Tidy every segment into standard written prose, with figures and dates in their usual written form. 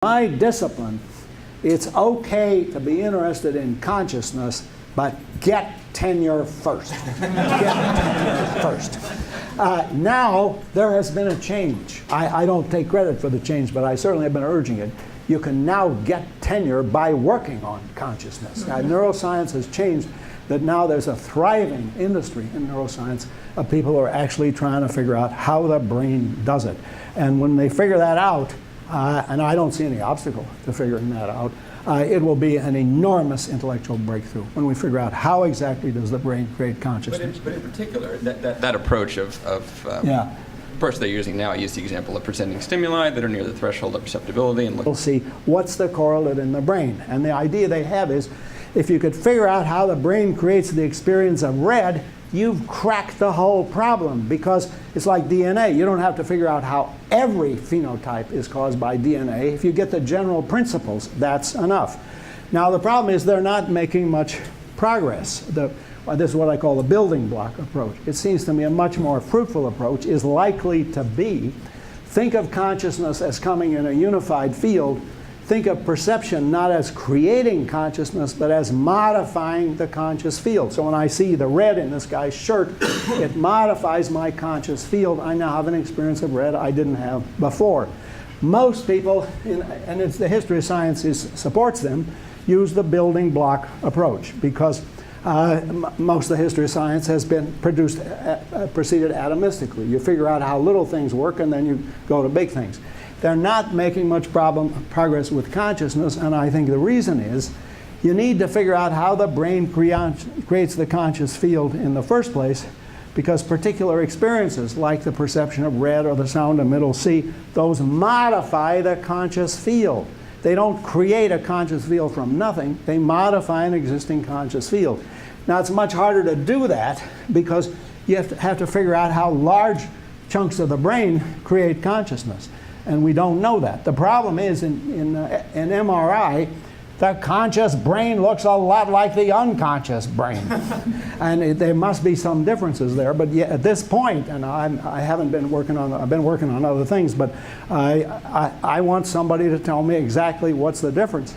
My discipline, it's okay to be interested in consciousness, but get tenure first. Get tenure first. Now, there has been a change. I don't take credit for the change, but I certainly have been urging it. You can now get tenure by working on consciousness. Neuroscience has changed, that now there's a thriving industry in neuroscience of people who are actually trying to figure out how the brain does it. And when they figure that out, and I don't see any obstacle to figuring that out, it will be an enormous intellectual breakthrough when we figure out how exactly does the brain create consciousness. But in particular, that approach approach they're using now, I use the example of presenting stimuli that are near the threshold of perceptibility and we'll see what's the correlate in the brain. And the idea they have is, if you could figure out how the brain creates the experience of red, you've cracked the whole problem, because it's like DNA. You don't have to figure out how every phenotype is caused by DNA. If you get the general principles, that's enough. Now the problem is they're not making much progress. This is what I call the building block approach. It seems to me a much more fruitful approach is likely to be, think of consciousness as coming in a unified field. Think of perception not as creating consciousness, but as modifying the conscious field. So when I see the red in this guy's shirt, it modifies my conscious field. I now have an experience of red I didn't have before. Most people, and it's the history of science supports them, use the building block approach, because most of the history of science has been proceeded atomistically. You figure out how little things work, and then you go to big things. They're not making much progress with consciousness, and I think the reason is you need to figure out how the brain creates the conscious field in the first place, because particular experiences like the perception of red or the sound of middle C, those modify the conscious field. They don't create a conscious field from nothing, they modify an existing conscious field. Now it's much harder to do that because you have to figure out how large chunks of the brain create consciousness. And we don't know that. The problem is in MRI, the conscious brain looks a lot like the unconscious brain. And there must be some differences there. But yet, at this point, and I haven't been working on, I've been working on other things, but I want somebody to tell me exactly what's the difference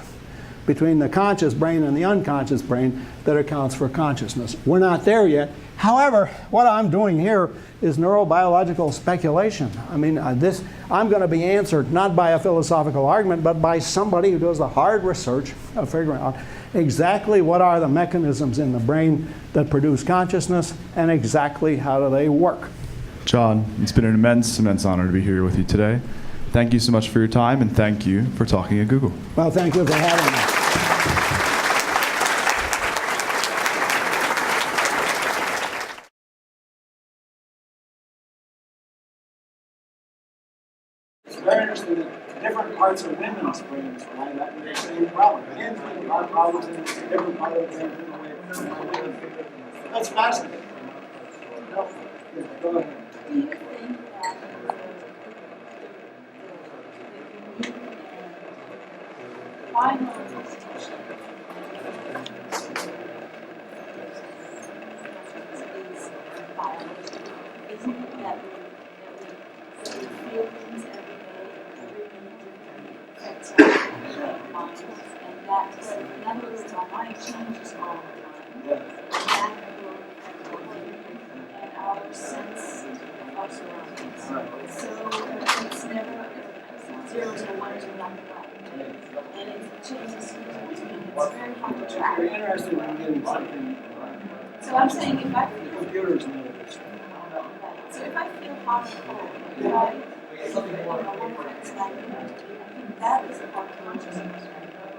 between the conscious brain and the unconscious brain that accounts for consciousness. We're not there yet. However, what I'm doing here is neurobiological speculation. I mean, I'm going to be answered not by a philosophical argument, but by somebody who does the hard research of figuring out exactly what are the mechanisms in the brain that produce consciousness and exactly how do they work. John, it's been an immense honor to be here with you today. Thank you so much for your time, and thank you for talking at Google. Well, thank you for having me. Very interesting that different parts of women's brains line up with the same problem. Men think about problems in a different part of the brain than the way. That's fascinating. Go ahead. Do you think that final institution is biology? Isn't it that we feel things every day, affects our minds, and that's, in other words, our mind changes all the time. That will affect our mind and our sense of our surroundings. So it's never 0 to 1 to 1 to 1. And it changes between. It's very hard to track. You're interested in getting something. So I'm saying if I feel Computers know this. so if I feel hot or cold, if I think that is a part of consciousness.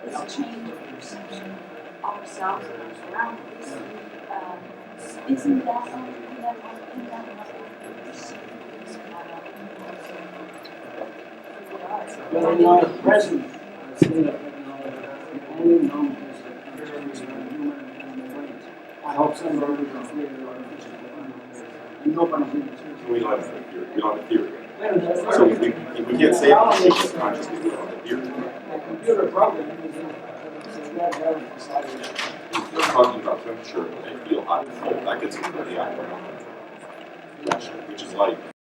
It's a change of perception of ourselves and our surroundings. Isn't that something that Well, in our present state of technology, the only known concerns are human and animal brains. I hope somebody will create an artificial intelligence. And nobody's in the We don't have a theory. We don't have a theory. So we can't say it's consciously we don't have a theory. The computer program is very decided. We're talking about temperature and feel hot and cold. That gets somebody out. Which is like